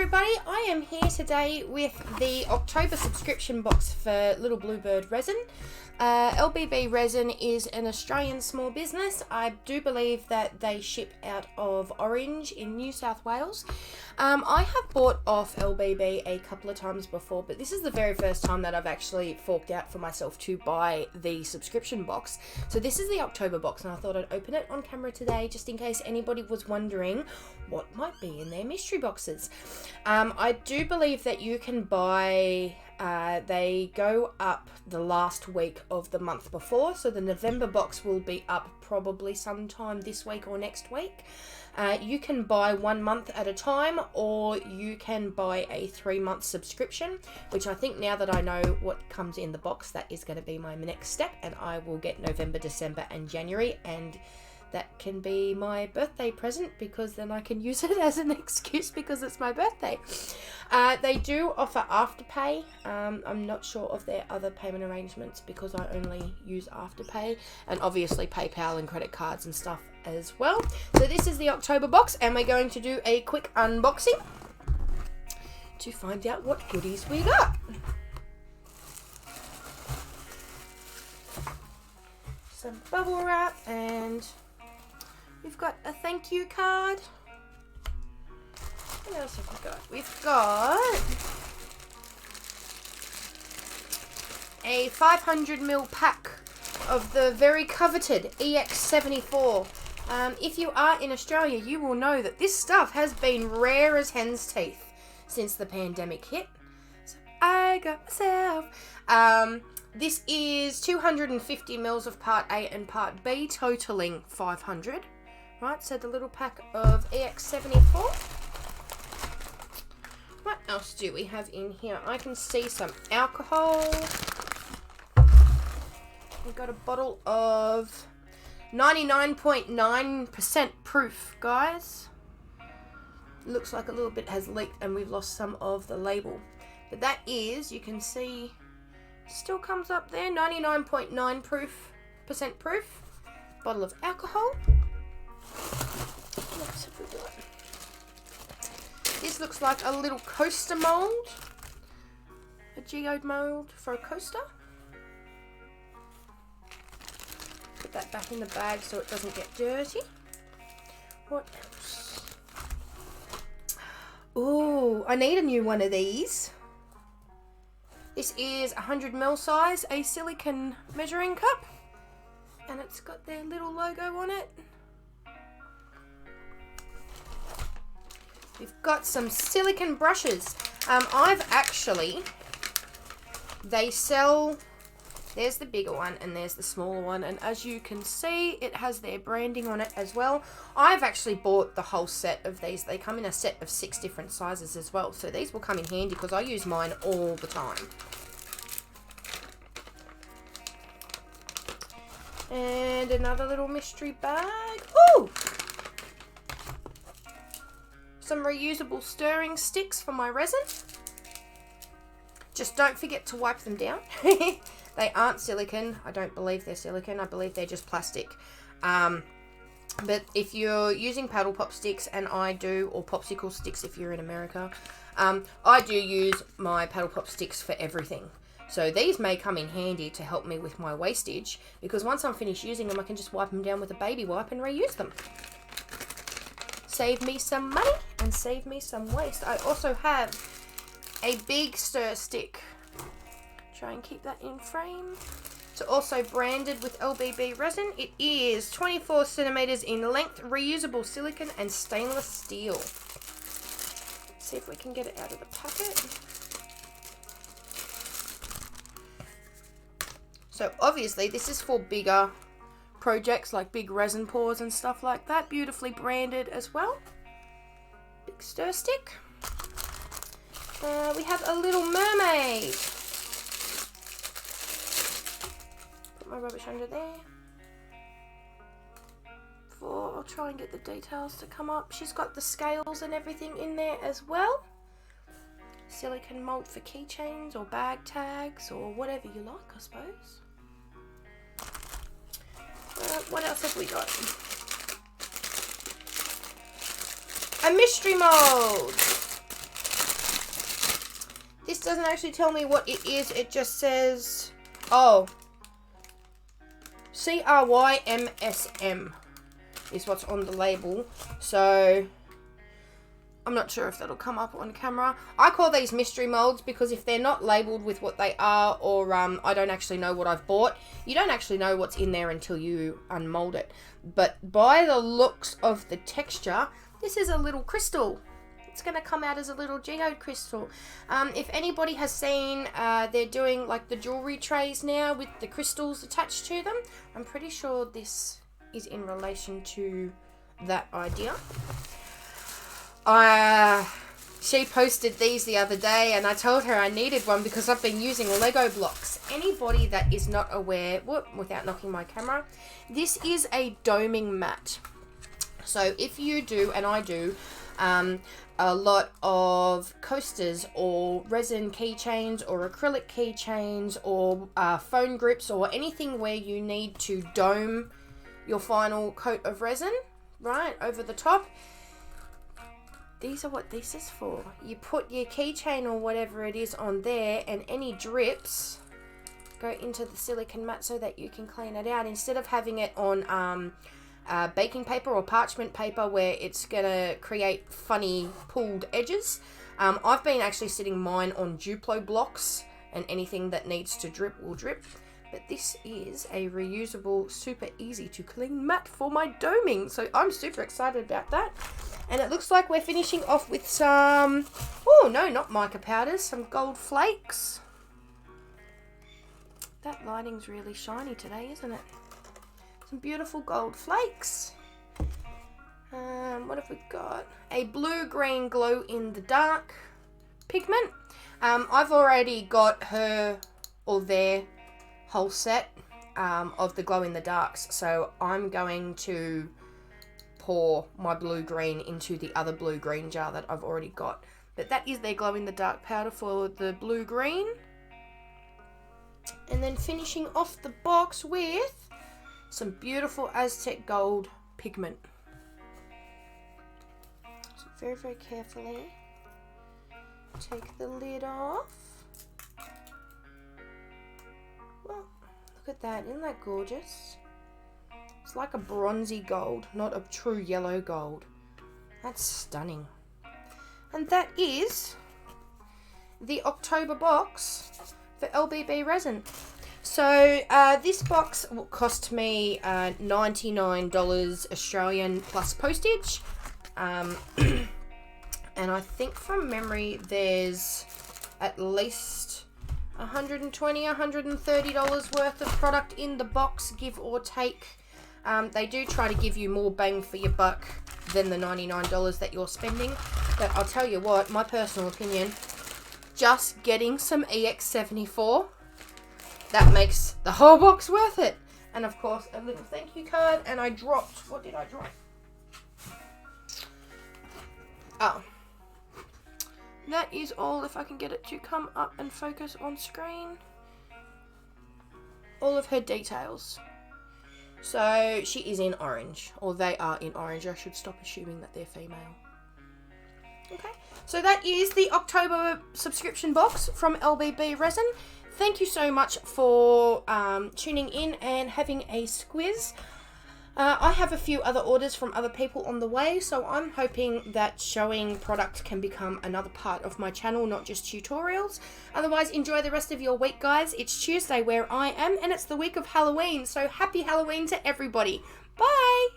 everybody, I am here today with the October subscription box for Little Bluebird Resin. LBB Resin is an Australian small business. I do believe that they ship out of Orange in New South Wales. I have bought off LBB a couple of times before, but this is the very first time that I've actually forked out for myself to buy the subscription box. So this is the October box, and I thought I'd open it on camera today just in case anybody was wondering what might be in their mystery boxes. I do believe that you can buy, they go up the last week of the month before, so the November box will be up probably sometime this week or next week. You can buy 1 month at a time, or you can buy a 3-month subscription, which I think now that I know what comes in the box, that is going to be my next step, and I will get November, December and January, and that can be my birthday present because then I can use it as an excuse because it's my birthday. They do offer Afterpay. I'm not sure of their other payment arrangements because I only use Afterpay, and obviously PayPal and credit cards and stuff as well. So this is the October box, and we're going to do a quick unboxing to find out what goodies we got. Some bubble wrap, and we've got a thank you card. What else have we got? We've got a 500ml pack of the very coveted EX74. If you are in Australia, you will know that this stuff has been rare as hen's teeth since the pandemic hit. So I got myself. This is 250 mils of part A and part B, totaling 500. Right, so the little pack of EX74. What else do we have in here? I can see some alcohol. We've got a bottle of 99.9% proof, guys. Looks like a little bit has leaked and we've lost some of the label. But that is, you can see, still comes up there, 99.9% proof. Bottle of alcohol. What else have we got? This looks like a little coaster mold. A geode mold for a coaster. Put that back in the bag so it doesn't get dirty. What else? Oh, I need a new one of these. This is 100ml size, a silicone measuring cup. And it's got their little logo on it. We've got some silicone brushes. They sell, there's the bigger one and there's the smaller one, and as you can see it has their branding on it as well. I've actually bought the whole set of these. They come in a set of 6 different sizes as well, so these will come in handy because I use mine all the time. And another little mystery bag. Ooh! Some reusable stirring sticks for my resin. Just don't forget to wipe them down. They aren't silicone. I don't believe they're silicone. I believe they're just plastic. But if you're using paddle pop sticks, and I do, or popsicle sticks if you're in America, I do use my paddle pop sticks for everything. So these may come in handy to help me with my wastage, because once I'm finished using them, I can just wipe them down with a baby wipe and reuse them. Save me some money and save me some waste. I also have a big stir stick. Try and keep that in frame. It's also branded with LBB resin. It is 24 centimeters in length, reusable silicone and stainless steel. Let's see if we can get it out of the packet. So obviously this is for bigger projects like big resin pours and stuff like that. Beautifully branded as well. Big stir stick. We have a little mermaid. Put my rubbish under there. I'll try and get the details to come up. She's got the scales and everything in there as well. Silicone mold for keychains or bag tags or whatever you like, I suppose. What else have we got? A mystery mold. this doesn't actually tell me what it is. It just says, oh, CRYMSM is what's on the label. So I'm not sure if that'll come up on camera. I call these mystery molds because if they're not labeled with what they are, or I don't actually know what I've bought, you don't actually know what's in there until you unmold it. But by the looks of the texture, this is a little crystal. It's going to come out as a little geode crystal. If anybody has seen, they're doing like the jewelry trays now with the crystals attached to them. I'm pretty sure this is in relation to that idea. She posted these the other day and I told her I needed one because I've been using Lego blocks. Anybody that is not aware, without knocking my camera, this is a doming mat. So if you do, and I do, a lot of coasters or resin keychains or acrylic keychains or phone grips or anything where you need to dome your final coat of resin, right, over the top, these are what this is for. You put your keychain or whatever it is on there and any drips go into the silicone mat so that you can clean it out instead of having it on baking paper or parchment paper where it's gonna create funny pulled edges. I've been actually sitting mine on Duplo blocks and anything that needs to drip will drip. But this is a reusable, super easy to clean mat for my doming. So I'm super excited about that. And it looks like we're finishing off with some, oh no, not mica powders, some gold flakes. That lighting's really shiny today, isn't it? Some beautiful gold flakes. What have we got? A blue-green glow-in-the-dark pigment. I've already got her or their whole set of the glow-in-the-darks. So I'm going to pour my blue-green into the other blue-green jar that I've already got. But that is their glow-in-the-dark powder for the blue-green. And then finishing off the box with some beautiful Aztec gold pigment. So very, very carefully take the lid off. Well, look at that. Isn't that gorgeous? It's like a bronzy gold, not a true yellow gold. That's stunning. And that is the October box for LBB Resin. So this box cost me $99 Australian plus postage. And I think from memory there's at least $120, $130 worth of product in the box, give or take. They do try to give you more bang for your buck than the $99 that you're spending. But I'll tell you what, my personal opinion, just getting some EX74, that makes the whole box worth it. And of course, a little thank you card. And I dropped, what did I drop? Oh. That is all, if I can get it to come up and focus on screen. All of her details. So she is in orange, or they are in orange. I should stop assuming that they're female. Okay, so that is the October subscription box from LBB Resin. Thank you so much for tuning in and having a squiz. I have a few other orders from other people on the way, so I'm hoping that showing product can become another part of my channel, not just tutorials. Otherwise, enjoy the rest of your week, guys. It's Tuesday where I am, and it's the week of Halloween, so happy Halloween to everybody. Bye!